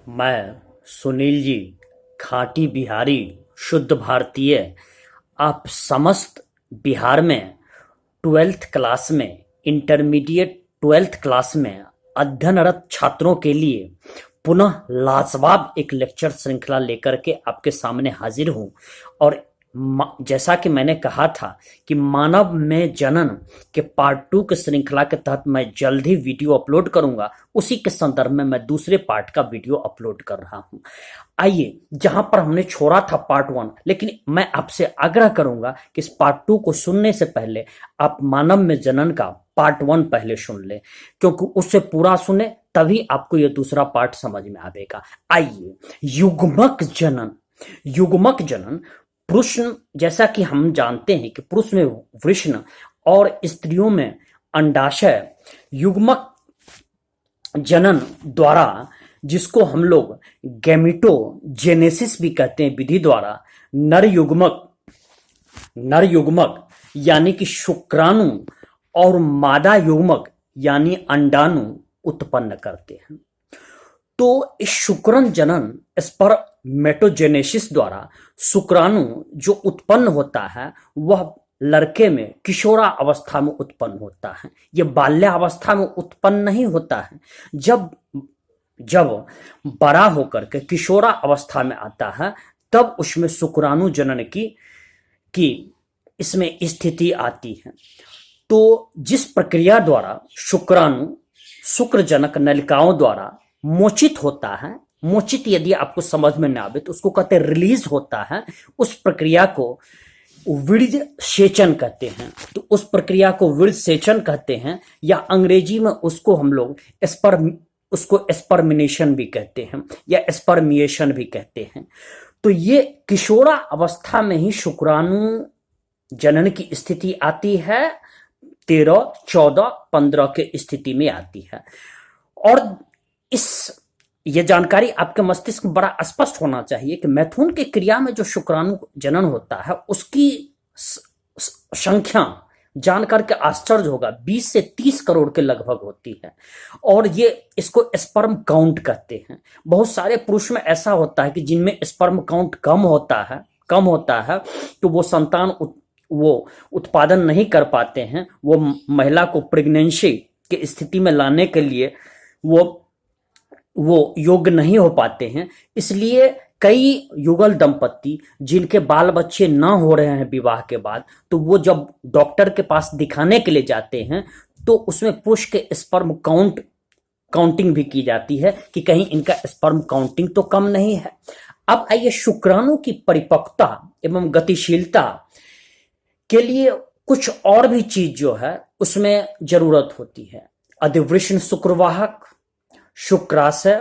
मैं सुनील जी, खाटी बिहारी, शुद्ध भारतीय, आप समस्त बिहार में 12th क्लास में, इंटरमीडिएट 12th क्लास में अध्ययनरत छात्रों के लिए पुनः लाजवाब एक लेक्चर श्रृंखला लेकर के आपके सामने हाजिर हूँ। और जैसा कि मैंने कहा था कि मानव में जनन के पार्ट 2 के श्रृंखला के तहत मैं जल्द ही वीडियो अपलोड करूंगा, उसी के संदर्भ में मैं दूसरे पार्ट का वीडियो अपलोड कर रहा हूं। आइए, जहां पर हमने छोड़ा था पार्ट 1, लेकिन मैं आपसे आग्रह करूंगा कि इस पार्ट 2 को सुनने से पहले आप मानव में जनन का पार्ट 1 पहले सुन ले, क्योंकि उससे पूरा सुने तभी आपको यह दूसरा पार्ट समझ में आएगा। आइए, युग्मक जनन पुरुष, जैसा कि हम जानते हैं कि पुरुष में वृषण और स्त्रियों में अंडाशय, युग्मक जनन द्वारा, जिसको हम लोग गैमेटोजेनेसिस भी कहते हैं, विधि द्वारा नर युग्मक यानी कि शुक्राणु और मादा युग्मक यानी अंडाणु उत्पन्न करते हैं। तो इस शुक्राणु जनन स्पर्मेटोजेनेसिस द्वारा शुक्राणु जो उत्पन्न होता है वह लड़के में किशोरा अवस्था में उत्पन्न होता है। यह बाल्यावस्था में उत्पन्न नहीं होता है। जब बड़ा होकर के किशोरा अवस्था में आता है तब उसमें शुक्राणु जनन की इसमें स्थिति आती है। तो जिस प्रक्रिया द्वारा शुक्राणु शुक्रजनक नलिकाओं द्वारा मोचित होता है, मोचित यदि आपको समझ में ना आवे तो उसको कहते हैं रिलीज होता है, उस प्रक्रिया को वीर्य सेचन कहते हैं। तो उस प्रक्रिया को वीर्य सेचन कहते हैं, या अंग्रेजी में उसको हम लोग स्पर्मिनेशन भी कहते हैं या स्पर्मिएशन भी कहते हैं। तो ये किशोरा अवस्था में ही शुक्राणु जनन की स्थिति आती है, 13, 14, 15 के स्थिति में आती है। और यह जानकारी आपके मस्तिष्क में बड़ा स्पष्ट होना चाहिए कि मैथुन की क्रिया में जो शुक्राणु जनन होता है उसकी संख्या जानकर के आश्चर्य होगा, 20 से 30 करोड़ के लगभग होती है। और ये इसको स्पर्म काउंट कहते हैं। बहुत सारे पुरुष में ऐसा होता है कि जिनमें स्पर्म काउंट कम होता है तो वो संतान उत्पादन नहीं कर पाते हैं। वो महिला को प्रेगनेंसी की स्थिति में लाने के लिए वो योग्य नहीं हो पाते हैं। इसलिए कई युगल दंपत्ति जिनके बाल बच्चे ना हो रहे हैं विवाह के बाद, तो वो जब डॉक्टर के पास दिखाने के लिए जाते हैं तो उसमें पुरुष के स्पर्म काउंटिंग भी की जाती है कि कहीं इनका स्पर्म काउंटिंग तो कम नहीं है। अब आइए, शुक्राणु की परिपक्वता एवं गतिशीलता के लिए कुछ और भी चीज जो है उसमें जरूरत होती है। अधिवृषण शुक्रवाहक, शुक्राशय,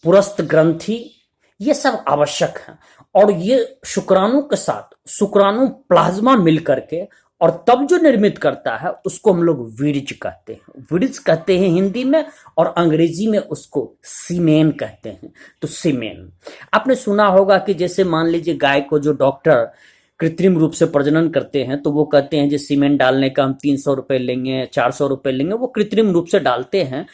पुरस्थ ग्रंथि, ये सब आवश्यक है। और ये शुक्राणु के साथ शुक्राणु प्लाज्मा मिल करके और तब जो निर्मित करता है उसको हम लोग वीर्य कहते हैं। वीर्य कहते हैं हिंदी में, और अंग्रेजी में उसको सीमेन कहते हैं। तो सीमेन आपने सुना होगा कि जैसे मान लीजिए गाय को जो डॉक्टर कृत्रिम रूप से प्रजनन करते हैं तो वो कहते हैं जो सीमेंट डालने का हम 300 रुपए लेंगे, 400 रुपए लेंगे, वो कृत्रिम रूप से डालते हैं।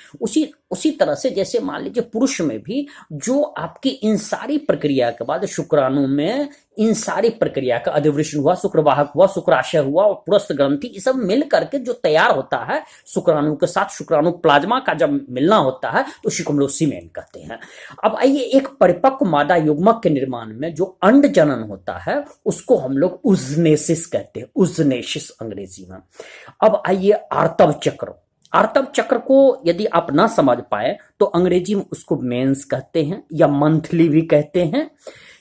उसी तरह से जैसे मान लीजिए पुरुष में भी जो आपकी इन सारी प्रक्रिया के बाद शुक्राणु में इन सारी प्रक्रिया का अधिवृषण हुआ, शुक्रवाहक हुआ, शुक्राशय हुआ और पुरस्थ ग्रंथि, ये सब मिल करके जो तैयार होता है शुक्राणु के साथ, शुक्राणु प्लाज्मा का जब मिलना होता है तो उसी को हम लोग सीमेन कहते हैं। अब आइए, एक परिपक्व मादा युग्मक के निर्माण में जो अंड जनन होता है उसको हम लोग उजनेसिस कहते हैं, उजनेसिस अंग्रेजी में। अब आइए, आर्तव चक्र को यदि आप ना समझ पाए तो अंग्रेजी में उसको मेंस कहते हैं या मंथली भी कहते हैं।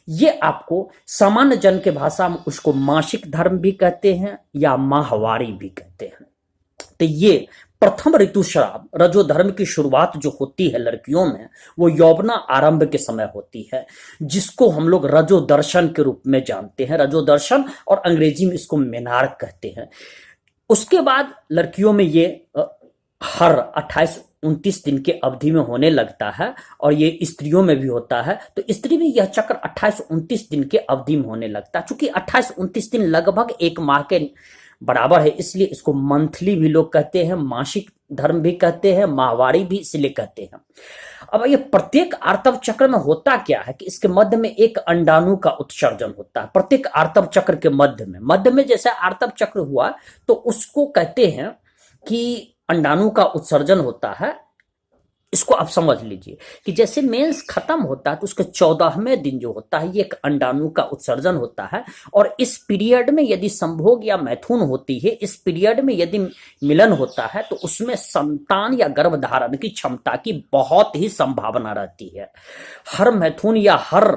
ये आपको सामान्य जन के भाषा में उसको मासिक धर्म भी कहते हैं या माहवारी भी कहते हैं। तो ये प्रथम ऋतुस्राव, रजोधर्म की शुरुआत जो होती है लड़कियों में, वो यौवना आरंभ के समय होती है, जिसको हम लोग रजोदर्शन के रूप में जानते हैं। रजोदर्शन, और अंग्रेजी में इसको मेनार्क कहते हैं। उसके बाद लड़कियों में ये हर 28-29 दिन के अवधि में होने लगता है, और ये स्त्रियों में भी होता है। तो स्त्री में यह चक्र 28-29 दिन के अवधि में होने लगता है। चूंकि 28-29 दिन लगभग एक माह के बराबर है, इसलिए इसको मंथली भी लोग कहते हैं, मासिक धर्म भी कहते हैं, माहवारी भी इसलिए कहते हैं। अब ये प्रत्येक आर्तव चक्र में होता क्या है कि इसके मध्य में एक अंडाणु का उत्सर्जन होता है। प्रत्येक आर्तव चक्र के मध्य में जैसे आर्तव चक्र हुआ तो उसको कहते हैं कि अंडाणु का उत्सर्जन होता है। इसको आप समझ लीजिए कि जैसे मेंस खत्म होता है तो उसके 14वें दिन जो होता है ये एक अंडाणु का उत्सर्जन होता है, और इस पीरियड में यदि संभोग या मैथुन होती है, इस पीरियड में यदि मिलन होता है तो उसमें संतान या गर्भधारण की क्षमता की बहुत ही संभावना रहती है। हर मैथुन या हर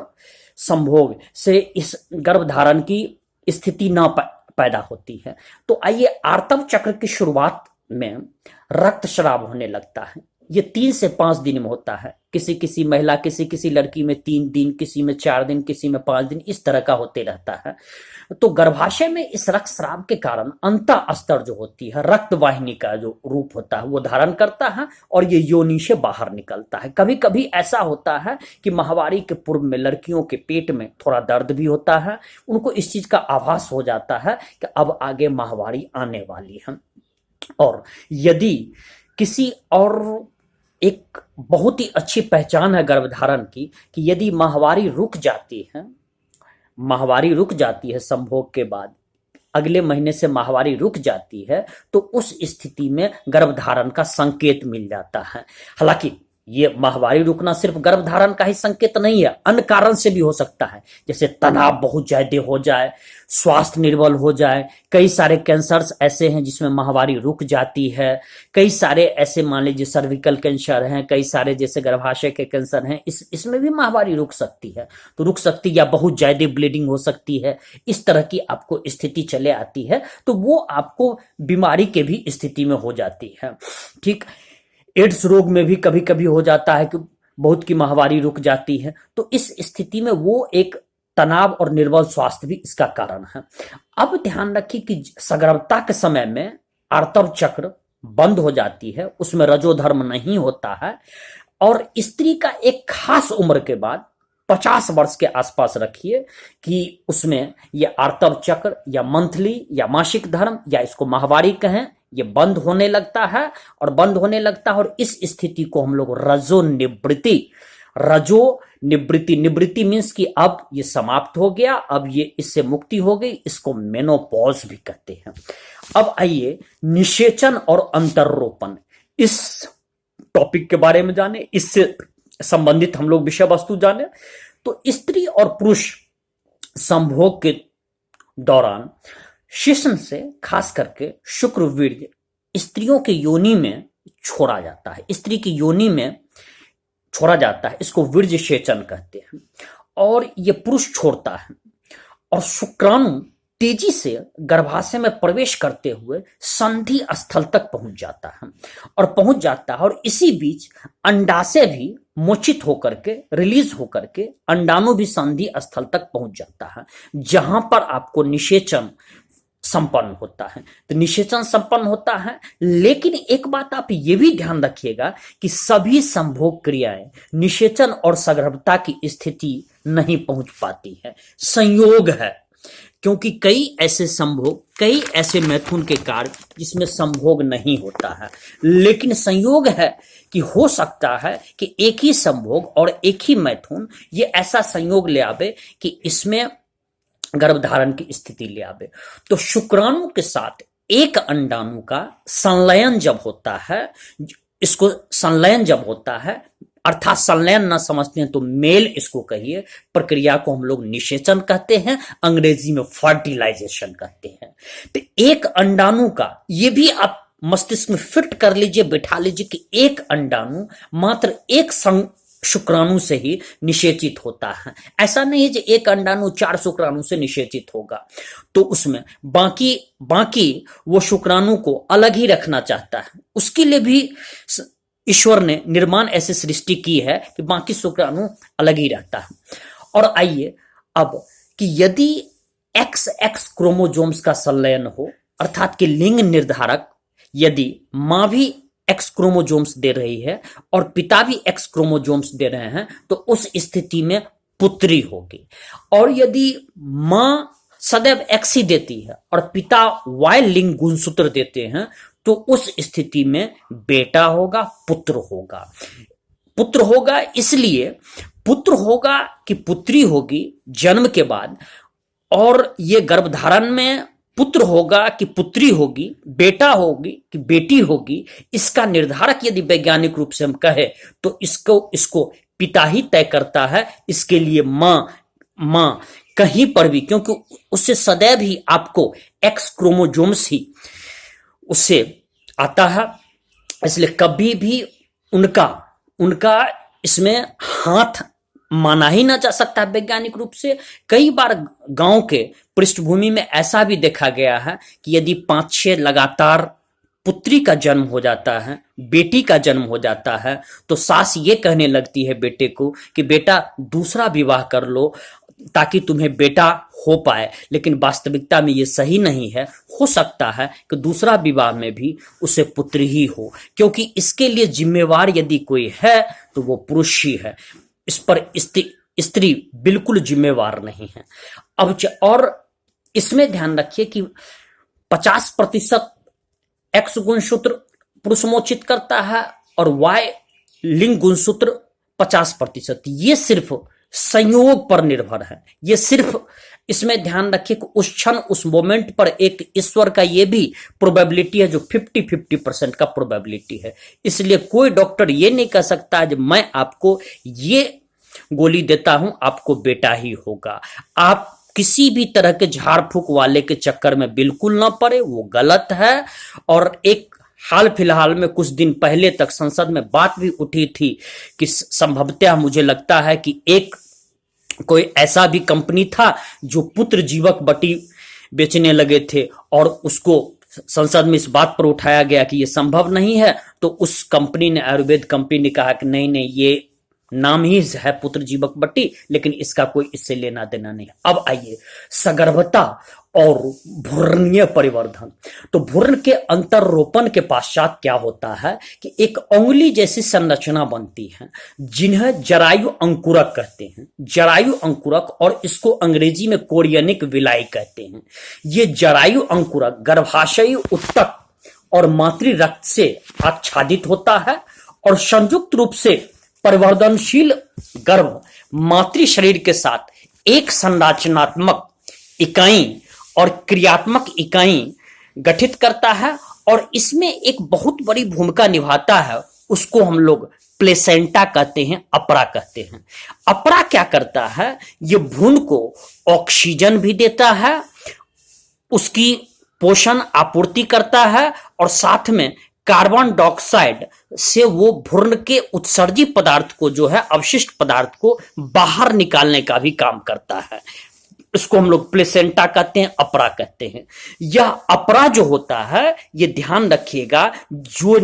संभोग से इस गर्भधारण की स्थिति न पैदा होती है। तो आइए, आर्तव चक्र की शुरुआत में रक्तस्राव होने लगता है। ये 3 से 5 दिन में होता है। किसी किसी महिला, किसी किसी लड़की में 3 दिन, किसी में 4 दिन, किसी में 5 दिन, इस तरह का होते रहता है। तो गर्भाशय में इस रक्तस्राव के कारण अंतः स्तर जो होती है, रक्त वाहिनी का जो रूप होता है वो धारण करता है और ये योनि से बाहर निकलता है। कभी कभी ऐसा होता है कि माहवारी के पूर्व में लड़कियों के पेट में थोड़ा दर्द भी होता है, उनको इस चीज का आभास हो जाता है कि अब आगे माहवारी आने वाली है। और यदि किसी और एक बहुत ही अच्छी पहचान है गर्भधारण की कि यदि माहवारी रुक जाती है संभोग के बाद, अगले महीने से माहवारी रुक जाती है, तो उस स्थिति में गर्भधारण का संकेत मिल जाता है। हालांकि ये माहवारी रुकना सिर्फ गर्भधारण का ही संकेत नहीं है, अन्य कारण से भी हो सकता है, जैसे तनाव बहुत ज्यादा हो जाए, स्वास्थ्य निर्बल हो जाए। कई सारे कैंसर्स ऐसे हैं जिसमें माहवारी रुक जाती है। कई सारे ऐसे, मान लीजिए सर्विकल कैंसर हैं, कई सारे जैसे गर्भाशय के कैंसर हैं, इसमें भी माहवारी रुक सकती है। तो रुक सकती या बहुत ज्यादा ब्लीडिंग हो सकती है, इस तरह की आपको स्थिति चले आती है, तो वो आपको बीमारी के भी स्थिति में हो जाती है। ठीक, एड्स रोग में भी कभी कभी हो जाता है कि बहुत की माहवारी रुक जाती है। तो इस स्थिति में वो एक तनाव और निर्बल स्वास्थ्य भी इसका कारण है। अब ध्यान रखिए कि सगर्भता के समय में आर्तव चक्र बंद हो जाती है, उसमें रजोधर्म नहीं होता है, और स्त्री का एक खास उम्र के बाद 50 वर्ष के आसपास रखिए कि उसमें ये आर्तव चक्र या मंथली या मासिक धर्म या इसको माहवारी कहें, ये बंद होने लगता है। और इस स्थिति को हम लोग निवृत्ति मीन्स कि अब ये समाप्त हो गया, अब ये इससे मुक्ति हो गई, इसको मेनोपॉज भी कहते हैं। अब आइए निषेचन और अंतरोपण, इस टॉपिक के बारे में जाने, इससे संबंधित हम लोग विषय वस्तु जाने। तो स्त्री और पुरुष संभोग के दौरान शिश्न से खास करके शुक्रवीर्य स्त्रियों के योनि में छोड़ा जाता है, स्त्री की योनि में छोड़ा जाता है, इसको वीर्य सेचन कहते हैं। और ये पुरुष छोड़ता है और शुक्राणु तेजी से गर्भाशय में प्रवेश करते हुए संधि स्थल तक पहुंच जाता है और इसी बीच अंडाशय भी मोचित होकर के, रिलीज होकर के अंडाणु भी संधि स्थल तक पहुंच जाता है, जहां पर आपको निषेचन संपन्न होता है। तो निषेचन संपन्न होता है, लेकिन एक बात आप ये भी ध्यान रखिएगा कि सभी संभोग क्रियाएं निषेचन और सगर्भता की स्थिति नहीं पहुंच पाती है। संयोग है, क्योंकि कई ऐसे संभोग, कई ऐसे मैथुन के कार्य जिसमें संभोग नहीं होता है, लेकिन संयोग है कि हो सकता है कि एक ही संभोग और एक ही मैथुन ये ऐसा संयोग ले आवे कि इसमें गर्भधारण की स्थिति ले आवे। तो शुक्राणु के साथ एक अंडाणु का संलयन जब होता है, इसको संलयन जब होता है, अर्थात संलयन न समझते हैं तो मेल इसको कहिए, प्रक्रिया को हम लोग निषेचन कहते हैं, अंग्रेजी में फर्टिलाइजेशन कहते हैं। तो एक अंडाणु का, ये भी आप मस्तिष्क में फिट कर लीजिए, बैठा लीजिए कि एक अंडाणु मात्र एक शुक्राणु से ही निषेचित होता है। ऐसा नहीं है कि एक अंडाणु 4 शुक्राणु से निषेचित होगा, तो उसमें बाकी वो शुक्राणु को अलग ही रखना चाहता है। उसके लिए भी ईश्वर ने निर्माण ऐसे सृष्टि की है कि बाकी शुक्राणु अलग ही रहता है। और आइए अब कि यदि XX क्रोमोजोम्स का संलयन हो, अर्थात कि लिंग निर्धारक यदि मां भी X क्रोमोजोम्स दे रही है और पिता भी X क्रोमोजोम्स दे रहे हैं, तो उस स्थिति में पुत्री होगी। और यदि मां सदैव एक्स ही देती है और पिता वाई लिंग गुणसूत्र देते हैं, तो उस स्थिति में बेटा होगा, पुत्र होगा। पुत्र होगा इसलिए पुत्र होगा कि पुत्री होगी जन्म के बाद, और ये गर्भधारण में पुत्र होगा कि पुत्री होगी, बेटा होगी कि बेटी होगी, इसका निर्धारक यदि वैज्ञानिक रूप से हम कहें तो इसको पिता ही तय करता है। इसके लिए मां कहीं पर भी, क्योंकि उससे सदैव ही आपको एक्स क्रोमोजोम्स ही उससे आता है, इसलिए कभी भी उनका इसमें हाथ माना ही ना जा सकता है वैज्ञानिक रूप से। कई बार गांव के पृष्ठभूमि में ऐसा भी देखा गया है कि यदि 5-6 लगातार पुत्री का जन्म हो जाता है, बेटी का जन्म हो जाता है, तो सास ये कहने लगती है बेटे को कि बेटा दूसरा विवाह कर लो ताकि तुम्हें बेटा हो पाए। लेकिन वास्तविकता में ये सही नहीं है। हो सकता है कि दूसरा विवाह में भी उसे पुत्री ही हो, क्योंकि इसके लिए जिम्मेवार यदि कोई है तो वो पुरुष ही है। इस पर स्त्री बिल्कुल जिम्मेवार नहीं है। और इसमें ध्यान रखिए कि 50% एक्स गुणसूत्र पुरुषमोचित करता है और वाई लिंग गुणसूत्र 50%। ये सिर्फ संयोग पर निर्भर है। ये सिर्फ इसमें ध्यान रखिए कि उस क्षण उस मोमेंट पर एक ईश्वर का ये भी प्रोबेबिलिटी है जो 50-50% का प्रोबेबिलिटी है। इसलिए कोई डॉक्टर ये नहीं कह सकता है मैं आपको ये गोली देता हूं आपको बेटा ही होगा। आप किसी भी तरह के झाड़ फूक वाले के चक्कर में बिल्कुल ना पड़े, वो गलत है। और एक हाल फिलहाल में कुछ दिन पहले तक संसद में बात भी उठी थी कि संभवतः मुझे लगता है कि कोई ऐसा भी कंपनी था जो पुत्र जीवक बटी बेचने लगे थे, और उसको संसद में इस बात पर उठाया गया कि यह संभव नहीं है। तो उस कंपनी ने, आयुर्वेद कंपनी ने कहा कि नहीं, ये नाम ही है पुत्र जीवक बट्टी, लेकिन इसका कोई इससे लेना देना नहीं। अब आइए सगर्भता और भ्रूणीय परिवर्धन। तो भ्रूण के अंतरोपण के पश्चात क्या होता है कि एक उंगली जैसी संरचना बनती है जिन्हें जरायु अंकुरक कहते हैं। जरायु अंकुरक, और इसको अंग्रेजी में कोरियनिक विलाई कहते हैं। ये जरायु अंकुरक गर्भाशयी उत्तक और मातृ रक्त से आच्छादित होता है और संयुक्त रूप से परिवर्तनशील गर्भ मातृ शरीर के साथ एक संरचनात्मक इकाई और क्रियात्मक इकाई गठित करता है, और इसमें एक बहुत बड़ी भूमिका निभाता है। उसको हम लोग प्लेसेंटा कहते हैं, अपरा कहते हैं। अपरा क्या करता है, ये भ्रूण को ऑक्सीजन भी देता है, उसकी पोषण आपूर्ति करता है, और साथ में कार्बन डाइऑक्साइड से वो भ्रूण के उत्सर्जित पदार्थ को, जो है अवशिष्ट पदार्थ को बाहर निकालने का भी काम करता है। इसको हम लोग प्लेसेंटा कहते हैं, अपरा कहते हैं। यह अपरा जो होता है, ये ध्यान रखिएगा, जो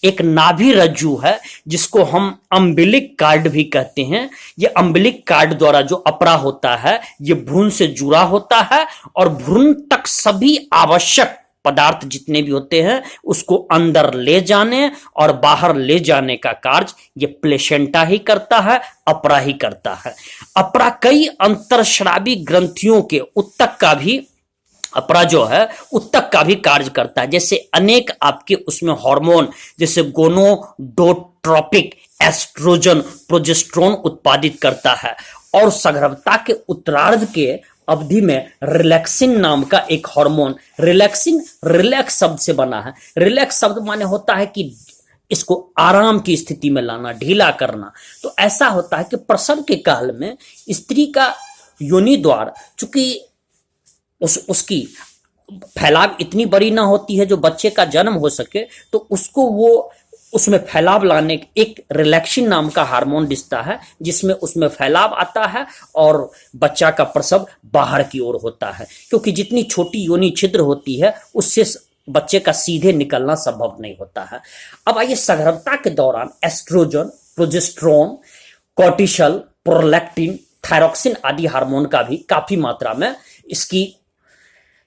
एक नाभि रज्जु है जिसको हम अम्बिलिक कार्ड भी कहते हैं। ये अम्बिलिक कार्ड द्वारा जो अपरा होता है, ये भ्रूण से जुड़ा होता है, और भ्रूण तक सभी आवश्यक पदार्थ जितने भी होते हैं उसको अंदर ले जाने और बाहर ले जाने का कार्य ये प्लेसेंटा ही करता है, अपरा ही करता है। अपरा कई अंतरस्रावी ग्रंथियों के उत्तक का भी, अपरा जो है उत्तक का भी कार्य करता है। जैसे अनेक आपके उसमें हार्मोन, जैसे गोनोडोट्रोपिक, एस्ट्रोजन, प्रोजेस्टेरोन उत्पादित करता है। और सगर्भता के उत्तरार्ध के अवधि में रिलैक्सिन नाम का एक हार्मोन, रिलैक्स शब्द से बना है। रिलैक्स शब्द माने होता है कि इसको आराम की स्थिति में लाना, ढीला करना। तो ऐसा होता है कि प्रसव के काल में स्त्री का योनि द्वार, चूंकि उसकी फैलाव इतनी बड़ी ना होती है जो बच्चे का जन्म हो सके, तो उसको वो उसमें फैलाव लाने एक रिलैक्सिन नाम का हार्मोन दिखता है, जिसमें उसमें फैलाव आता है और बच्चा का प्रसव बाहर की ओर होता है। क्योंकि जितनी छोटी योनि छिद्र होती है उससे बच्चे का सीधे निकलना संभव नहीं होता है। अब आइए सगर्भता के दौरान oestrogen, progesterone, cortisol, prolactin, thyroxine आदि हार्मोन का भी काफी मात्रा में इसकी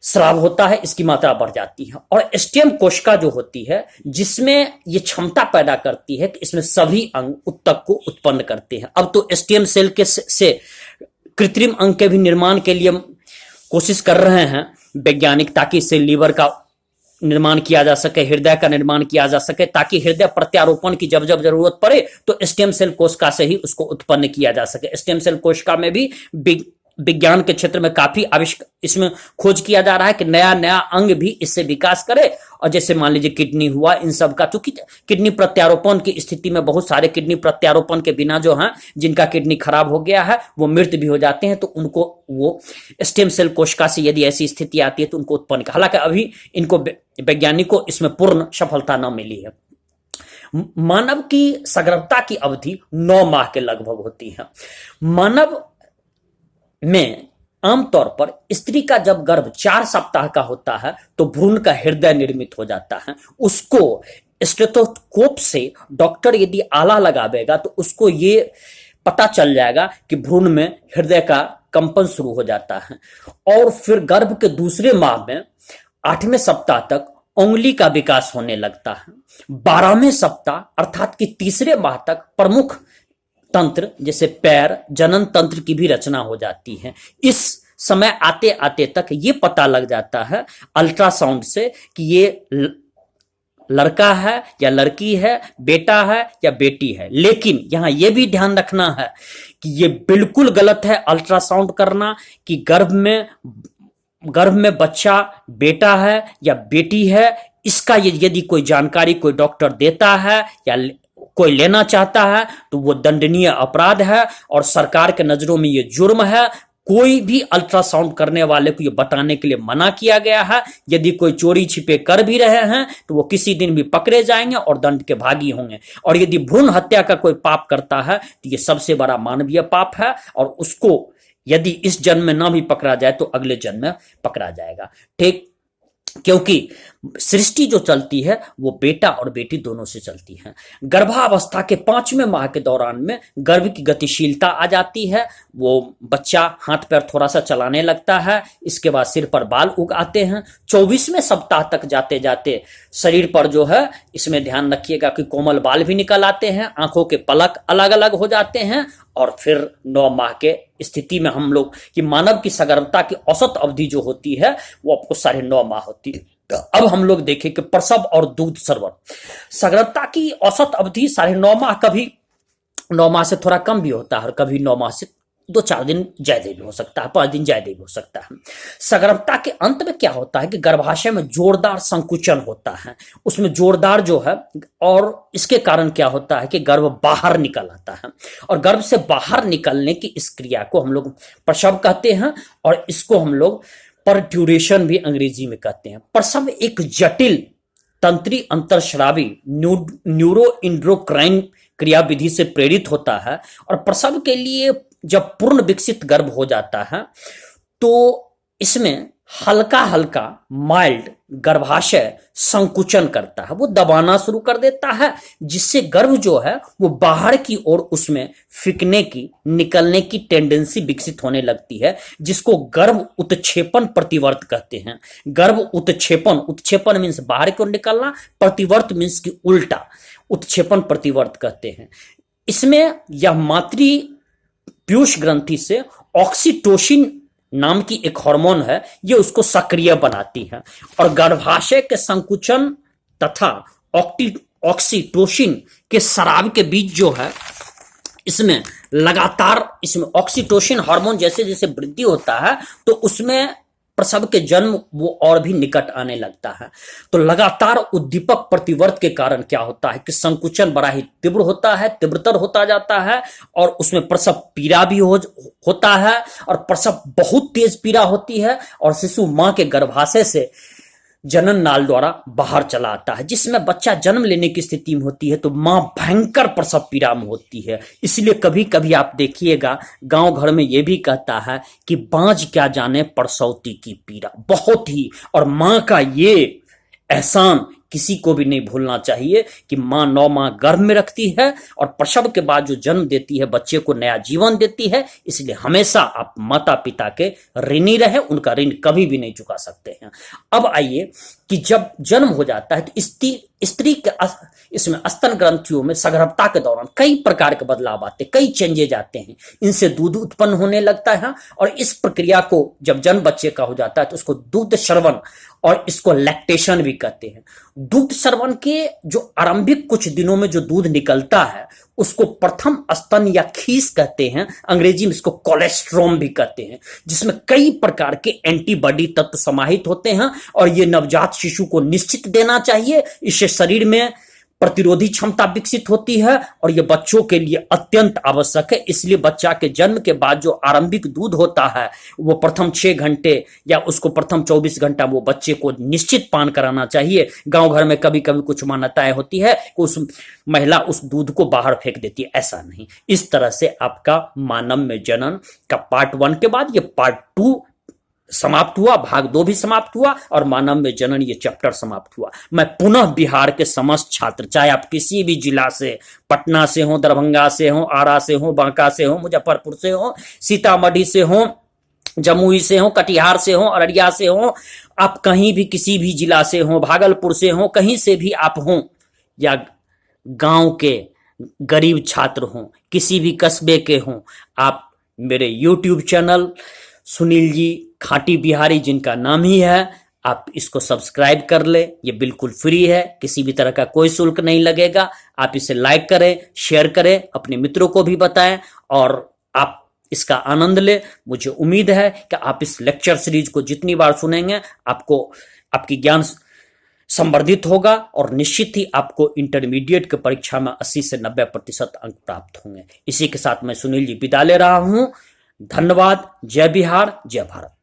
स्राव होता है, इसकी मात्रा बढ़ जाती है। और स्टेम कोशिका जो होती है, जिसमें ये क्षमता पैदा करती है कि इसमें सभी अंग उत्तक को उत्पन्न करते हैं। अब तो स्टेम सेल के से कृत्रिम अंग के भी निर्माण के लिए कोशिश कर रहे हैं वैज्ञानिक, ताकि इससे लीवर का निर्माण किया जा सके, हृदय का निर्माण किया जा सके, ताकि हृदय प्रत्यारोपण की जब जब जरूरत पड़े तो स्टेम सेल कोशिका से ही उसको उत्पन्न किया जा सके। स्टेम सेल कोशिका में भी विज्ञान के क्षेत्र में काफी आविष्कार इसमें खोज किया जा रहा है कि नया नया अंग भी इससे विकास करे। और जैसे मान लीजिए किडनी हुआ, इन सब का, क्योंकि किडनी प्रत्यारोपण की स्थिति में बहुत सारे किडनी प्रत्यारोपण के बिना जो है, जिनका किडनी खराब हो गया है, वो मृत भी हो जाते हैं, तो उनको वो स्टेम सेल कोशिका से यदि ऐसी स्थिति आती है तो उनको उत्पन्न, हालांकि अभी इनको वैज्ञानिकों को इसमें पूर्ण सफलता न मिली है। मानव की सगर्भता की अवधि 9 माह के लगभग होती है। मानव में आमतौर पर स्त्री का जब गर्भ 4 सप्ताह का होता है तो भ्रूण का हृदय निर्मित हो जाता है। उसको स्टेथोस्कोप से डॉक्टर यदि आला लगावेगा तो उसको ये पता चल जाएगा कि भ्रूण में हृदय का कंपन शुरू हो जाता है। और फिर गर्भ के दूसरे माह में 8वें सप्ताह तक उंगली का विकास होने लगता है। 12वें सप्ताह अर्थात कि तीसरे माह तक प्रमुख तंत्र जैसे पैर, जनन तंत्र की भी रचना हो जाती है। इस समय आते आते तक ये पता लग जाता है अल्ट्रासाउंड से कि ये लड़का है या लड़की है, बेटा है या बेटी है। लेकिन यहां यह भी ध्यान रखना है कि ये बिल्कुल गलत है अल्ट्रासाउंड करना कि गर्भ में बच्चा बेटा है या बेटी है। इसका यदि कोई जानकारी कोई डॉक्टर देता है या कोई लेना चाहता है तो वो दंडनीय अपराध है और सरकार के नजरों में ये जुर्म है। कोई भी अल्ट्रासाउंड करने वाले को ये बताने के लिए मना किया गया है। यदि कोई चोरी छिपे कर भी रहे हैं तो वो किसी दिन भी पकड़े जाएंगे और दंड के भागी होंगे। और यदि भ्रूण हत्या का कोई पाप करता है तो ये सबसे बड़ा मानवीय पाप है और उसको यदि इस जन्म में ना भी पकड़ा जाए तो अगले जन्म में पकड़ा जाएगा। ठीक, क्योंकि सृष्टि जो चलती है वो बेटा और बेटी दोनों से चलती है। गर्भावस्था के 5वें माह के दौरान में गर्भ की गतिशीलता आ जाती है। वो बच्चा हाथ पैर थोड़ा सा चलाने लगता है। इसके बाद सिर पर बाल उग आते हैं। 24वें सप्ताह तक जाते जाते शरीर पर जो है, इसमें ध्यान रखिएगा कि कोमल बाल भी निकल आते हैं, आंखों के पलक अलग अलग हो जाते हैं। और फिर 9 माह के स्थिति में हम लोग कि मानव की सगर्भता की औसत अवधि जो होती है वो आपको 9.5 माह होती है। अब हम लोग देखें कि प्रसव और दूध स्रवण, सगर्भता की औसत अवधि 9.5 माह, कभी 9 माह से थोड़ा कम भी होता है और कभी 9 माह से 2-4 दिन ज्यादा भी हो सकता है, 5 दिन ज्यादा भी हो सकता है। सगर्भता के अंत में क्या होता है कि गर्भाशय में जोरदार संकुचन होता है, उसमें जोरदार जो है, और इसके कारण क्या होता है कि गर्भ बाहर निकल आता है। और गर्भ से बाहर निकलने की इस क्रिया को हम लोग प्रसव कहते हैं और इसको हम लोग पर्ट्यूरेशन भी अंग्रेजी में कहते हैं। प्रसव एक जटिल तंत्री अंतरस्रावी न्यूरो इंड्रोक्राइन क्रियाविधि से प्रेरित होता है। और प्रसव के लिए जब पूर्ण विकसित गर्भ हो जाता है तो इसमें हल्का हल्का माइल्ड गर्भाशय संकुचन करता है, वो दबाना शुरू कर देता है, जिससे गर्भ जो है वो बाहर की ओर उसमें फिकने की, निकलने की टेंडेंसी विकसित होने लगती है, जिसको गर्भ उत्क्षेपण प्रतिवर्त कहते हैं। गर्भ उत्क्षेपण मीन्स बाहर की ओर निकलना, प्रतिवर्त मीन्स की उल्टा, उत्क्षेपण प्रतिवर्त कहते हैं। इसमें यह मातृ पीयूष ग्रंथि से ऑक्सीटोसिन नाम की एक हार्मोन है, ये उसको सक्रिय बनाती है। और गर्भाशय के संकुचन तथा ऑक्सीटोसिन के स्राव के बीच जो है, इसमें लगातार इसमें ऑक्सीटोसिन हार्मोन जैसे जैसे वृद्धि होता है तो उसमें प्रसव के जन्म वो और भी निकट आने लगता है। तो लगातार उद्दीपक प्रतिवर्त के कारण क्या होता है कि संकुचन बड़ा ही तीव्र होता है, तीव्रतर होता जाता है और उसमें प्रसव पीड़ा भी होता है और प्रसव बहुत तेज पीड़ा होती है और शिशु मां के गर्भाशय से जनन नाल द्वारा बाहर चला आता है। जिसमें बच्चा जन्म लेने की स्थिति में होती है तो मां भयंकर प्रसव पीड़ा में होती है। इसलिए कभी कभी आप देखिएगा गांव घर में यह भी कहता है कि बांझ क्या जाने प्रसौती की पीड़ा, बहुत ही। और मां का ये एहसान किसी को भी नहीं भूलना चाहिए कि मां 9 माह गर्भ में रखती है और प्रसव के बाद जो जन्म देती है, बच्चे को नया जीवन देती है। इसलिए हमेशा आप माता पिता के ऋणी रहे, उनका ऋण कभी भी नहीं चुका सकते हैं। अब आइए कि जब जन्म हो जाता है तो स्त्री के इसमें स्तन ग्रंथियों में सगर्भता के दौरान कई प्रकार के बदलाव आते, कई चेंजेज आते हैं। इनसे दूध उत्पन्न होने लगता है और इस प्रक्रिया को जब जन्म बच्चे का हो जाता है तो उसको दूध श्रवण और इसको लैक्टेशन भी कहते हैं। दूध श्रवण के जो आरंभिक कुछ दिनों में जो दूध निकलता है उसको प्रथम स्तन या खीस कहते हैं, अंग्रेजी में इसको कोलेस्ट्रॉम भी कहते हैं, जिसमें कई प्रकार के एंटीबॉडी तत्व समाहित होते हैं और ये नवजात शिशु को निश्चित देना चाहिए। इससे शरीर में प्रतिरोधी क्षमता विकसित होती है और यह बच्चों के लिए अत्यंत आवश्यक है। इसलिए बच्चा के जन्म के बाद जो आरंभिक दूध होता है वो प्रथम 6 घंटे या उसको प्रथम 24 घंटा वो बच्चे को निश्चित पान कराना चाहिए। गांव घर में कभी कभी कुछ मान्यताएं होती है कि उस महिला उस दूध को बाहर फेंक देती है, ऐसा नहीं। इस तरह से आपका मानव में जनन का पार्ट 1 के बाद ये पार्ट 2 समाप्त हुआ, भाग 2 भी समाप्त हुआ और मानव में जनन ये चैप्टर समाप्त हुआ। मैं पुनः बिहार के समस्त छात्र, चाहे आप किसी भी जिला से, पटना से हो, दरभंगा से हो, आरा से हो, बांका से हो, मुजफ्फरपुर से हो, सीतामढ़ी से हो, जमुई से हो, कटिहार से हो, अररिया से हो, आप कहीं भी किसी भी जिला से हो, भागलपुर से हो, कहीं से भी आप हो, या गांव के गरीब छात्र हो, किसी भी कस्बे के हो, आप मेरे यूट्यूब चैनल सुनील जी खाटी बिहारी, जिनका नाम ही है, आप इसको सब्सक्राइब कर ले। ये बिल्कुल फ्री है, किसी भी तरह का कोई शुल्क नहीं लगेगा। आप इसे लाइक करें, शेयर करें, अपने मित्रों को भी बताएं और आप इसका आनंद ले। मुझे उम्मीद है कि आप इस लेक्चर सीरीज को जितनी बार सुनेंगे आपको आपकी ज्ञान संवर्धित होगा और निश्चित ही आपको इंटरमीडिएट की परीक्षा में 80 से 90% अंक प्राप्त होंगे। इसी के साथ मैं सुनील जी विदा ले रहा हूं। धन्यवाद। जय बिहार, जय भारत।